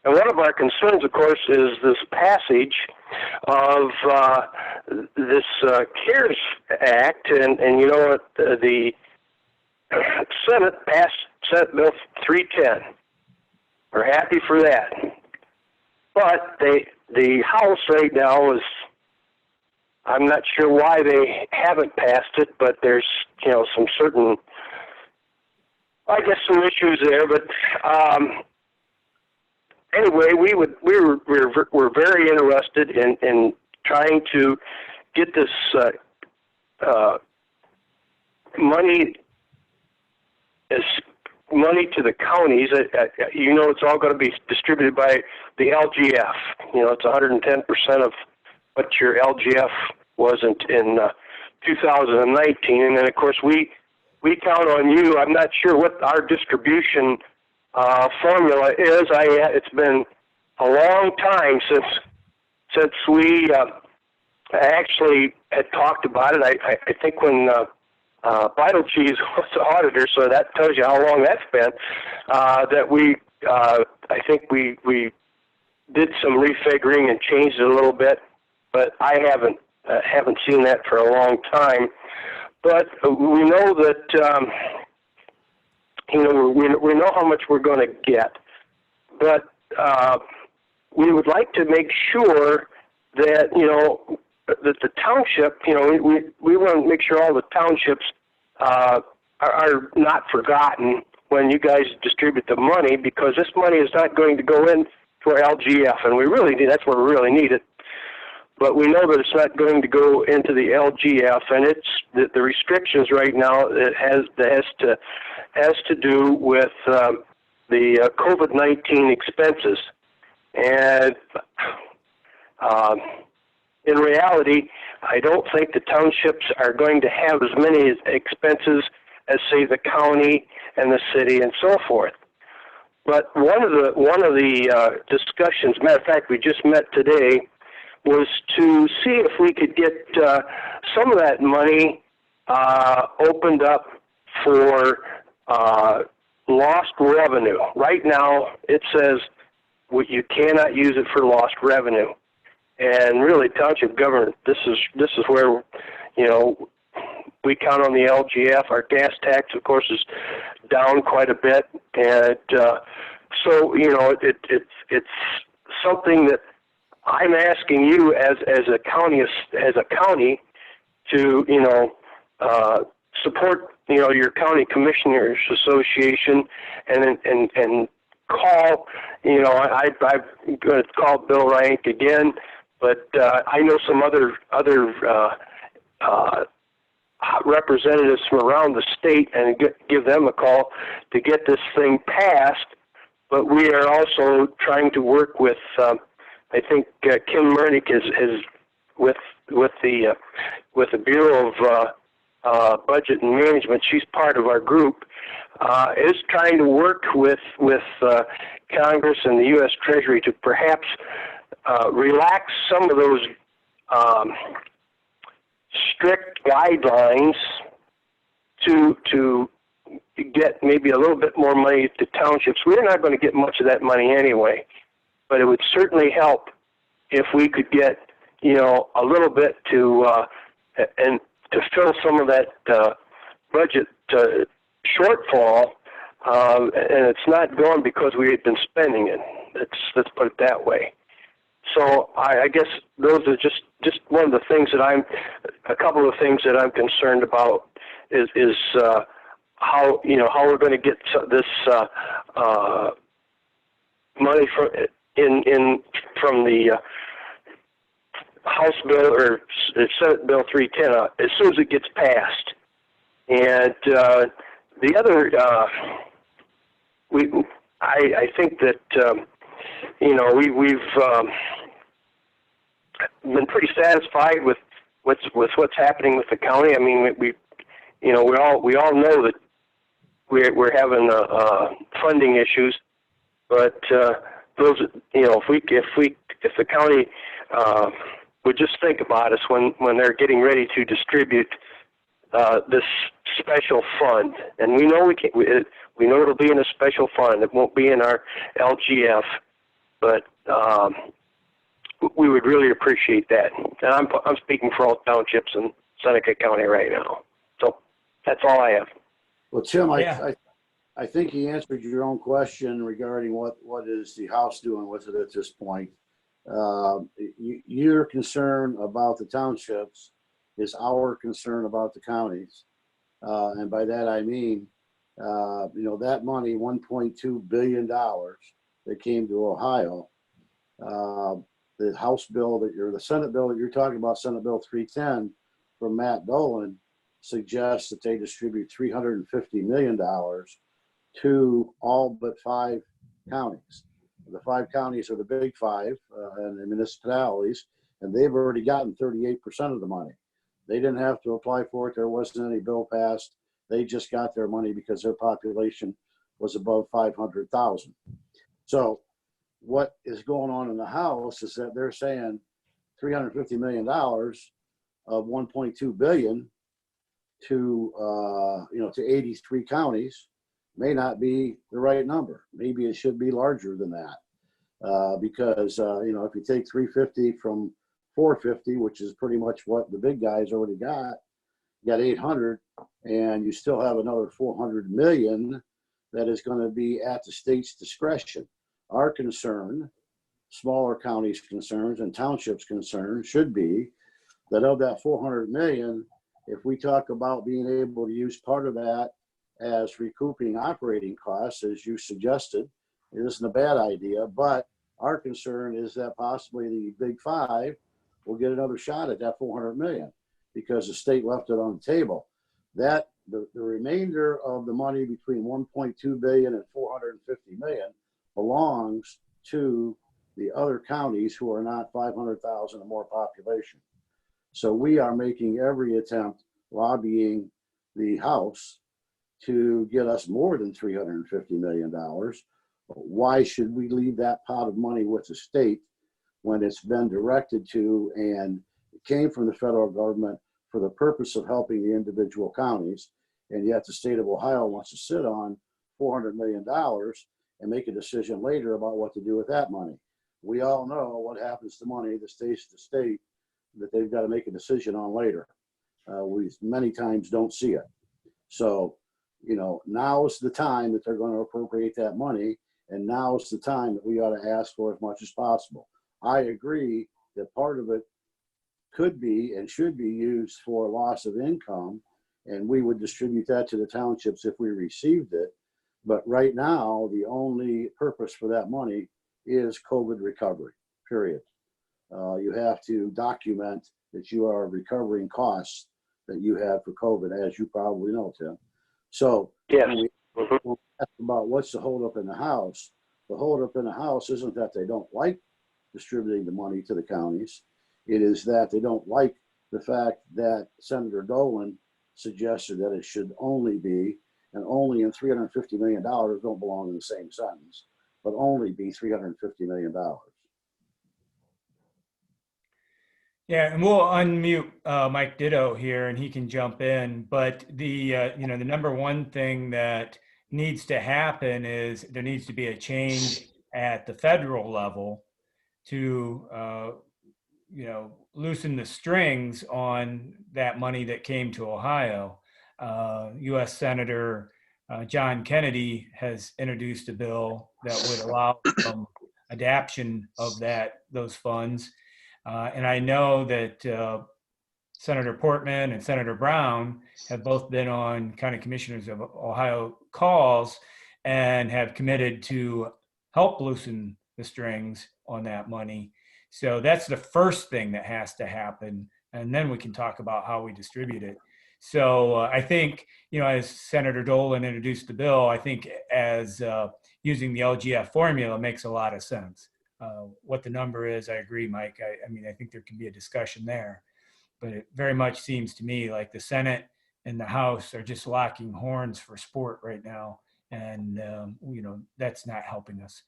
And one of our concerns, of course, is this passage of this CARES Act, and you know what, the Senate passed Senate Bill 310. We're happy for that. But the House right now is, I'm not sure why they haven't passed it, but there's some certain, I guess, some issues there. But anyway, we're very interested in trying to get this money to the counties. It's all going to be distributed by the LGF. It's 110% of what your LGF was in 2019, and then of course we count on you. I'm not sure what our distribution formula is. It's been a long time since we actually had talked about it. I think when Vital Cheese was the auditor, so that tells you how long that's been. I think we did some refiguring and changed it a little bit, but I haven't seen that for a long time. But we know that we know how much we're going to get, but we would like to make sure that that the township, we want to make sure all the townships are not forgotten when you guys distribute the money, because this money is not going to go in to our LGF, and that's where we really need it. But we know that it's not going to go into the LGF, and it's the restrictions right now. It has to do with the COVID-19 expenses, and in reality, I don't think the townships are going to have as many expenses as, say, the county and the city and so forth. But one of the discussions, matter of fact, we just met today, was to see if we could get some of that money opened up for lost revenue. Right now, it says you cannot use it for lost revenue. And really, township government, this is where, we count on the LGF. Our gas tax, of course, is down quite a bit, and so it's something that I'm asking you as a county to support your county commissioners association and call. I'm going to call Bill Rank again. But I know some other representatives from around the state, and give them a call to get this thing passed. But we are also trying to work with, I think Kim Mernick is with the Bureau of Budget and Management. She's part of our group. Is trying to work with Congress and the U.S. Treasury to perhaps relax some of those strict guidelines to get maybe a little bit more money to townships. We're not going to get much of that money anyway, but it would certainly help if we could get, you know, a little bit to and to fill some of that budget shortfall. And it's not gone because we had been spending it. Let's put it that way. So I guess those are just one of the things that a couple of things that I'm concerned about is how we're going to get this money from the House Bill or Senate Bill 310 as soon as it gets passed. And the other, I think that we've been pretty satisfied with what's happening with the county. I mean, we all know that we're having funding issues, but those, if the county would just think about us when they're getting ready to distribute this special fund, and we know we know it'll be in a special fund. It won't be in our LGF, but we would really appreciate that. And I'm speaking for all townships in Seneca County right now. So that's all I have. Well, Tim, Yeah. I think he answered your own question regarding what is the House doing with it at this point. Your concern about the townships is our concern about the counties. And by that, I mean, that money, $1.2 billion that came to Ohio, the House bill the Senate bill that you're talking about, Senate Bill 310 from Matt Dolan, suggests that they distribute $350 million to all but 5 counties. The 5 counties are the big 5 and the municipalities, and they've already gotten 38% of the money. They didn't have to apply for it. There wasn't any bill passed. They just got their money because their population was above 500,000. So what is going on in the House is that they're saying $350 million of $1.2 billion to 83 counties may not be the right number. Maybe it should be larger than that, because if you take 350 from 450, which is pretty much what the big guys already got, you got 800, and you still have another 400 million that is going to be at the state's discretion. Our concern, smaller counties' concerns and townships' concerns should be that of that 400 million, if we talk about being able to use part of that as recouping operating costs, as you suggested, it isn't a bad idea, but our concern is that possibly the big 5 will get another shot at that 400 million because the state left it on the table. That the remainder of the money between 1.2 billion and 450 million belongs to the other counties who are not 500,000 or more population. So we are making every attempt, lobbying the House to get us more than $350 million. Why should we leave that pot of money with the state when it's been directed to and it came from the federal government for the purpose of helping the individual counties, and yet the state of Ohio wants to sit on $400 million and make a decision later about what to do with that money? We all know what happens to money, the state's the state, that they've got to make a decision on later. We many times don't see it. So, now's the time that they're going to appropriate that money, and now's the time that we ought to ask for as much as possible. I agree that part of it could be and should be used for loss of income, and we would distribute that to the townships if we received it. But right now, the only purpose for that money is COVID recovery, period. You have to document that you are recovering costs that you have for COVID, as you probably know, Tim. So yes. When we ask about what's the holdup in the House, the holdup in the House isn't that they don't like distributing the money to the counties. It is that they don't like the fact that Senator Dolan suggested that it should only be, and only in $350 million don't belong in the same sentence, but only be $350 million. Yeah, and we'll unmute Mike Ditto here, and he can jump in. But the the number one thing that needs to happen is there needs to be a change at the federal level to loosen the strings on that money that came to Ohio. U.S. Senator John Kennedy has introduced a bill that would allow adaptation of those funds. And I know that Senator Portman and Senator Brown have both been on County Commissioners of Ohio calls and have committed to help loosen the strings on that money. So that's the first thing that has to happen. And then we can talk about how we distribute it. So I think, as Senator Dolan introduced the bill, I think as using the LGF formula makes a lot of sense. What the number is, I agree, Mike. I think there can be a discussion there, but it very much seems to me like the Senate and the House are just locking horns for sport right now, and that's not helping us.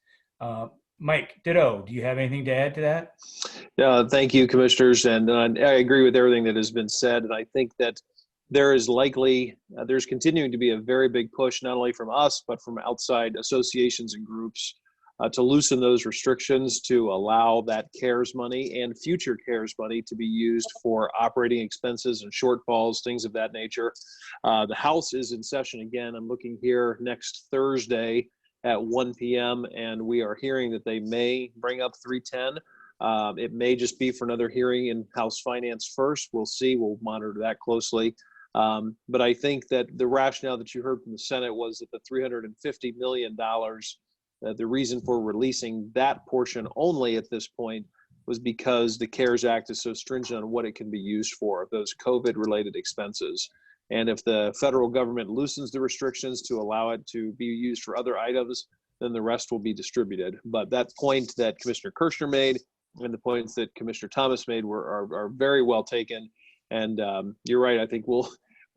Mike Ditto, do you have anything to add to that? Thank you, commissioners, and I agree with everything that has been said, and I think that there is likely, there's continuing to be a very big push, not only from us, but from outside associations and groups to loosen those restrictions to allow that CARES money and future CARES money to be used for operating expenses and shortfalls, things of that nature. The House is in session again. I'm looking here next Thursday at 1 p.m. and we are hearing that they may bring up 310. It may just be for another hearing in House Finance first. We'll see. We'll monitor that closely. But I think that the rationale that you heard from the Senate was that the $350 million, the reason for releasing that portion only at this point was because the CARES Act is so stringent on what it can be used for, those COVID-related expenses. And if the federal government loosens the restrictions to allow it to be used for other items, then the rest will be distributed. But that point that Commissioner Kirschner made and the points that Commissioner Thomas made are very well taken. And you're right. I think we'll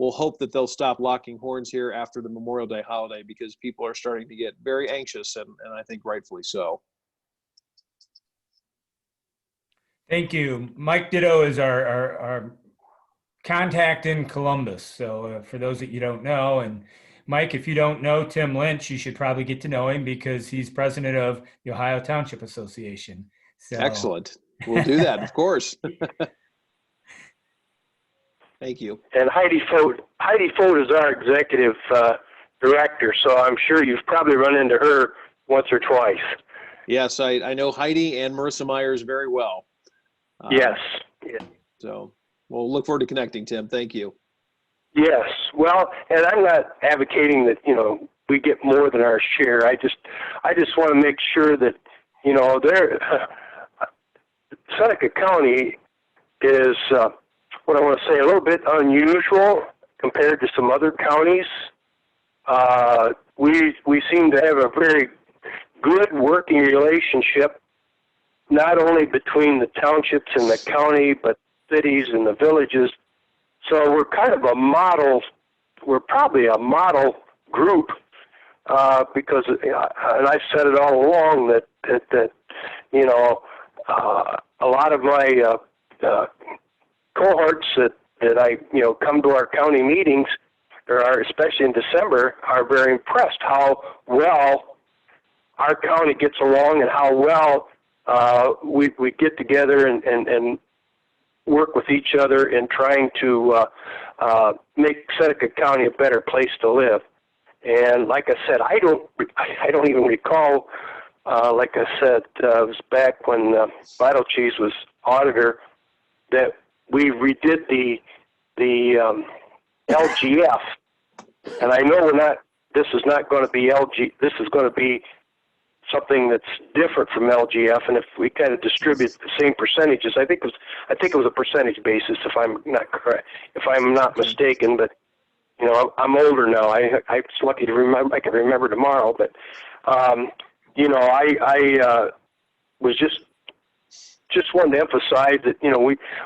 hope that they'll stop locking horns here after the Memorial Day holiday, because people are starting to get very anxious, and I think rightfully so. Thank you. Mike Ditto is our contact in Columbus. So for those that you don't know, and Mike, if you don't know Tim Lynch, you should probably get to know him because he's president of the Ohio Township Association. So. Excellent. We'll do that, of course. Thank you. And Heidi Fote is our executive director, so I'm sure you've probably run into her once or twice. Yes, I know Heidi and Marissa Myers very well. Yes. So we'll look forward to connecting, Tim. Thank you. Yes. Well, and I'm not advocating that, we get more than our share. I just want to make sure that, Seneca County is, what I want to say, a little bit unusual compared to some other counties. We seem to have a very good working relationship, not only between the townships and the county, but cities and the villages. So we're kind of a model. We're probably a model group because, and I've said it all along that a lot of my cohorts that I come to our county meetings, especially in December, are very impressed how well our county gets along and how well we get together and work with each other in trying to make Seneca County a better place to live. And like I said, I don't even recall. Like I said, it was back when Vital Cheese was auditor that we redid the LGF, and I know this is not going to be this is going to be something that's different from LGF, and if we kind of distribute the same percentages, I think it was a percentage basis, if I'm not correct, if I'm not mistaken, but I'm older now. I'm lucky to remember. I can remember tomorrow, but I was just wanted to emphasize that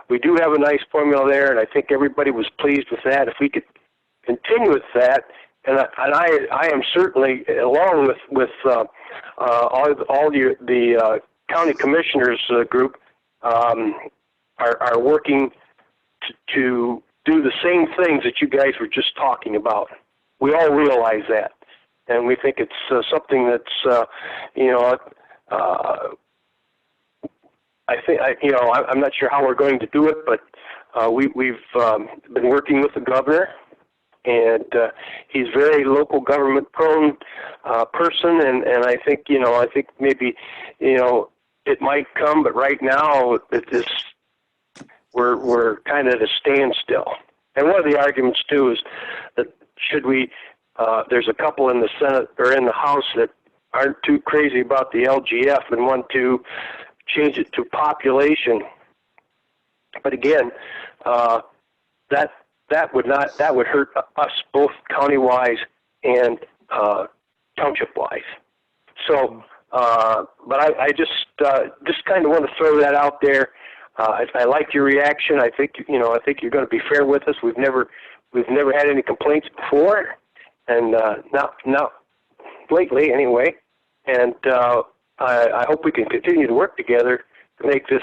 we do have a nice formula there, and I think everybody was pleased with that. If we could continue with that, and I am certainly, along with all the county commissioners group, are working to do the same things that you guys were just talking about. We all realize that, and we think it's something that's, I'm not sure how we're going to do it, but we've been working with the governor, and he's very local government prone person, and I think maybe it might come, but right now we're kind of at a standstill. And one of the arguments too is that there's a couple in the Senate or in the House that aren't too crazy about the LGF and want to change it to population. But again, that would hurt us both county-wise and township-wise. So, but I just kind of want to throw that out there. I like your reaction. I think you're going to be fair with us. We've never had any complaints before, and not lately anyway. And I hope we can continue to work together to make this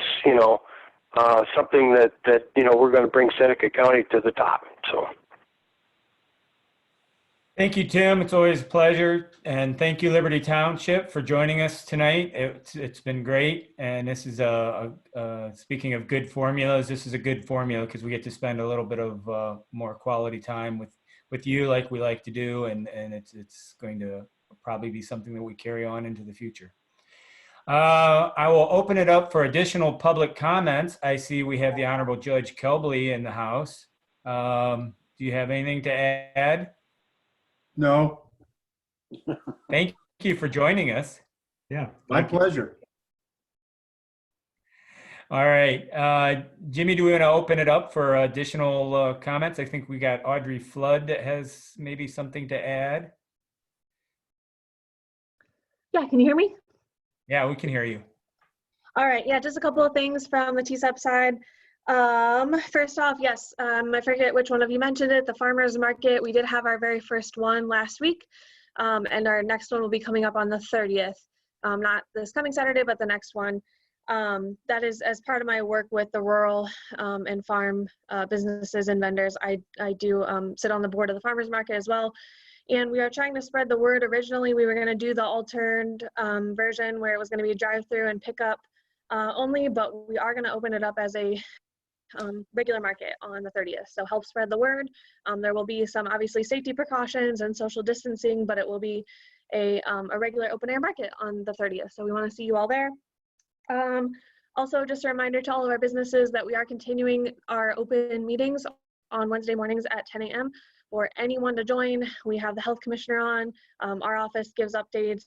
something that we're going to bring Seneca County to the top. So. Thank you, Tim. It's always a pleasure. And thank you, Liberty Township, for joining us tonight. It's been great. And this is speaking of good formulas, this is a good formula because we get to spend a little bit of more quality time with you like we like to do. And it's going to probably be something that we carry on into the future. I will open it up for additional public comments. I see we have the Honorable Judge Kelbley in the house. Do you have anything to add? No. Thank you for joining us. Yeah. My pleasure. All right. Jimmy, do we want to open it up for additional comments? I think we got Audrey Flood that has maybe something to add. Yeah, can you hear me? Yeah, we can hear you. All right, yeah, just a couple of things from the TSEP side. First off, yes, I forget which one of you mentioned it, the farmers market. We did have our very first one last week, and our next one will be coming up on the 30th. Not this coming Saturday, but the next one. That is as part of my work with the rural and farm businesses and vendors. I do sit on the board of the farmers market as well. And we are trying to spread the word. Originally, we were going to do the alternate version where it was going to be a drive-through and pickup only, but we are going to open it up as a regular market on the 30th. So help spread the word. There will be some obviously safety precautions and social distancing, but it will be a regular open air market on the 30th. So we want to see you all there. Also, just a reminder to all of our businesses that we are continuing our open meetings on Wednesday mornings at 10 a.m. for anyone to join. We have the health commissioner on. Our office gives updates.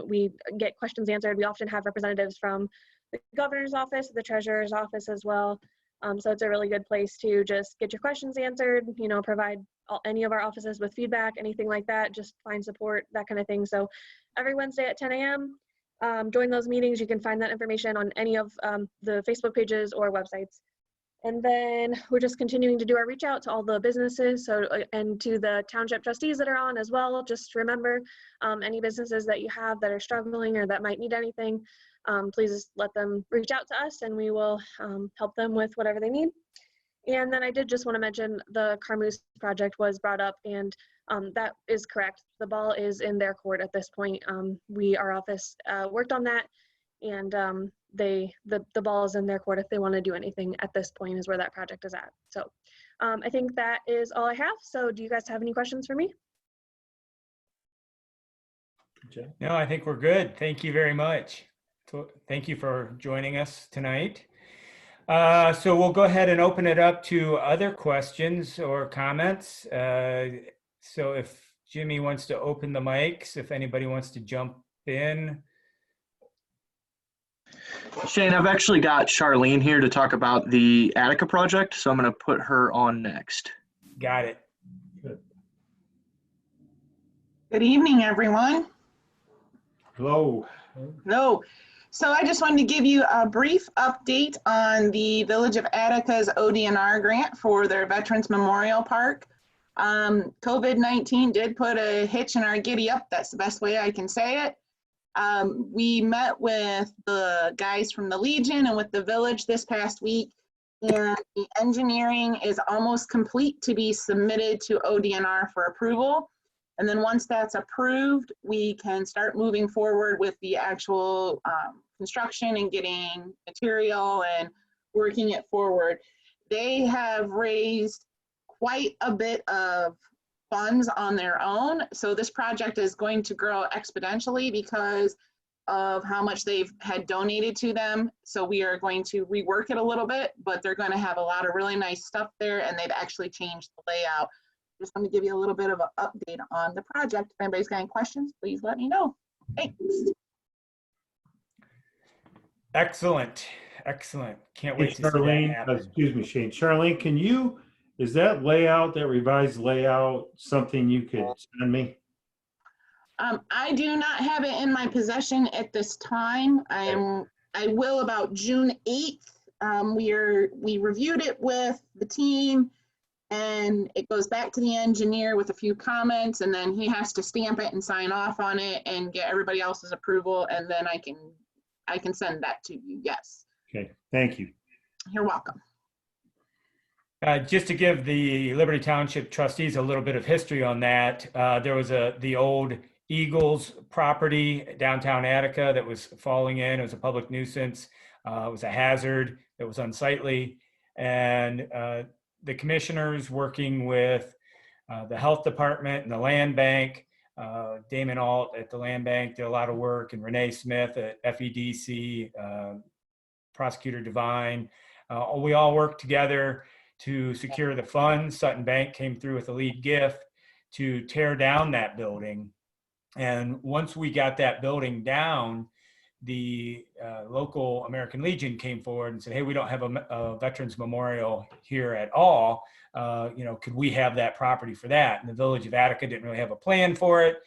We get questions answered. We often have representatives from the governor's office, the treasurer's office as well. So it's a really good place to just get your questions answered, provide any of our offices with feedback, anything like that, just find support, that kind of thing. So every Wednesday at 10 a.m., join those meetings. You can find that information on any of the Facebook pages or websites. And then we're just continuing to do our reach out to all the businesses, and to the township trustees that are on as well. Just remember, any businesses that you have that are struggling or that might need anything, please let them reach out to us and we will help them with whatever they need. And then I did just want to mention the Carmoose project was brought up, and that is correct. The ball is in their court at this point. Our office worked on that, and the ball is in their court if they want to do anything at this point is where that project is at. So I think that is all I have. So do you guys have any questions for me? No, I think we're good. Thank you very much. So thank you for joining us tonight. So we'll go ahead and open it up to other questions or comments. So if Jimmy wants to open the mics, if anybody wants to jump in. Shane, I've actually got Charlene here to talk about the Attica project, so I'm going to put her on next. Got it. Good evening, everyone. Hello. Hello. So I just wanted to give you a brief update on the Village of Attica's ODNR grant for their Veterans Memorial Park. COVID-19 did put a hitch in our giddy up. That's the best way I can say it. We met with the guys from the Legion and with the village this past week, and the engineering is almost complete to be submitted to ODNR for approval. And then once that's approved, we can start moving forward with the actual construction and getting material and working it forward. They have raised quite a bit of funds on their own. So this project is going to grow exponentially because of how much they've had donated to them. So we are going to rework it a little bit, but they're going to have a lot of really nice stuff there, and they've actually changed the layout. Just want to give you a little bit of an update on the project. If anybody's got any questions, please let me know. Thanks. Excellent. Excellent. Can't Hey, wait to see that Charlene, happen. excuse me, Shane. Charlene, is that layout, that revised layout, something you could send me? I do not have it in my possession at this time. I will about June 8th. We reviewed it with the team, and it goes back to the engineer with a few comments, and then he has to stamp it and sign off on it and get everybody else's approval, and then I can send that to you. Yes. Okay, thank you. You're welcome. Just to give the Liberty Township trustees a little bit of history on that, there was the old Eagles property downtown Attica that was falling in. It was a public nuisance. It was a hazard. It was unsightly. And the commissioners working with the health department and the land bank, Damon Alt at the land bank did a lot of work, and Renee Smith at FEDC, Prosecutor Devine. We all worked together to secure the funds. Sutton Bank came through with a lead gift to tear down that building. And once we got that building down, the local American Legion came forward and said, hey, we don't have a Veterans Memorial here at all. Could we have that property for that? And the village of Attica didn't really have a plan for it.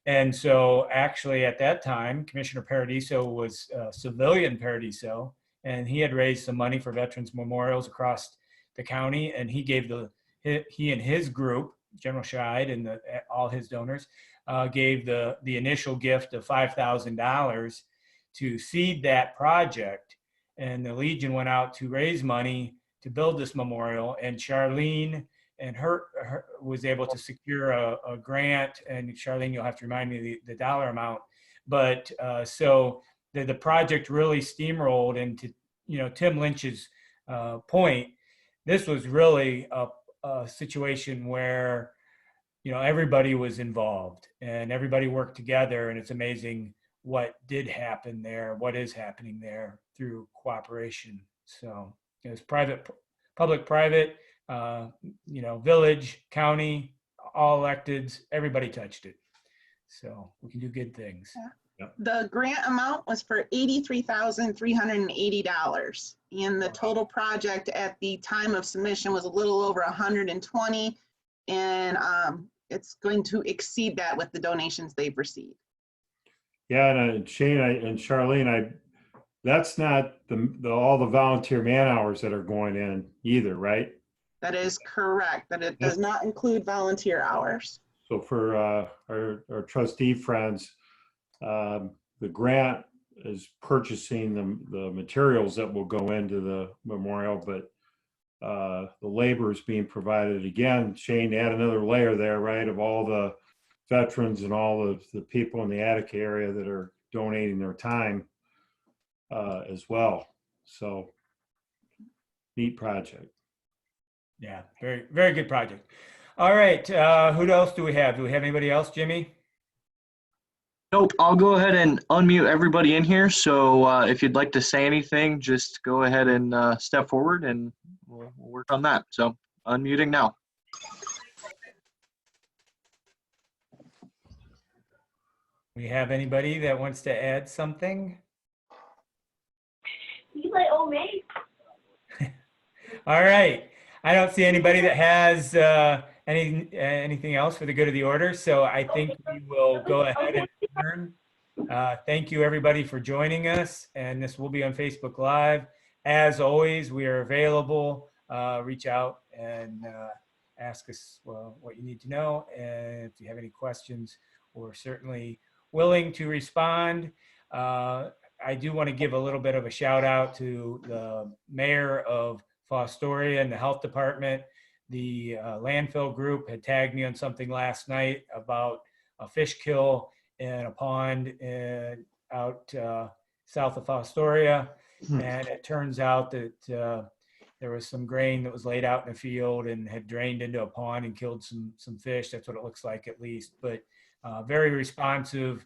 And so actually at that time, Commissioner Paradiso was civilian Paradiso, and he had raised some money for Veterans Memorials across the county. And he gave he and his group, General Scheid and all his donors, gave the initial gift of $5,000 to seed that project. And the Legion went out to raise money to build this memorial. And Charlene and her was able to secure a grant. And Charlene, you'll have to remind me the dollar amount. But so the project really steamrolled into, Tim Lynch's point. This was really a situation where, everybody was involved and everybody worked together, and it's amazing what did happen there, what is happening there through cooperation. So it was public-private, village, county, all electeds, everybody touched it. So we can do good things. Yeah. Yep. The grant amount was for $83,380, and the total project at the time of submission was a little over 120, and it's going to exceed that with the donations they've received. Yeah, and Shane and Charlene, that's not all the volunteer man hours that are going in either, right? That is correct. That it does not include volunteer hours. So for our trustee friends, the grant is purchasing the materials that will go into the memorial, but the labor is being provided. Again, Shane, add another layer there, right, of all the veterans and all of the people in the Attica area that are donating their time as well. So neat project. Yeah, very, very good project. All right, who else do we have? Do we have anybody else, Jimmy? Nope, I'll go ahead and unmute everybody in here. So if you'd like to say anything, just go ahead and step forward and we'll work on that. So unmuting now. We have anybody that wants to add something? You like old maid? All right. I don't see anybody that has anything else for the good of the order. So I think we will go ahead and adjourn. Thank you, everybody, for joining us. And this will be on Facebook Live. As always, we are available. Reach out and ask us what you need to know. And if you have any questions, or certainly willing to respond. I do want to give a little bit of a shout out to the mayor of Fostoria and the health department. The landfill group had tagged me on something last night about a fish kill in a pond out south of Fostoria. And it turns out that there was some grain that was laid out in a field and had drained into a pond and killed some fish. That's what it looks like, at least. But very responsive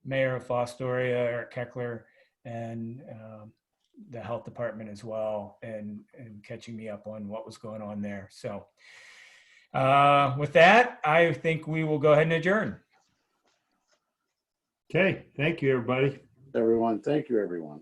mayor of Fostoria, Eric Keckler, and the health department as well, and catching me up on what was going on there. So with that, I think we will go ahead and adjourn. Okay, thank you, everybody. Everyone, thank you, everyone.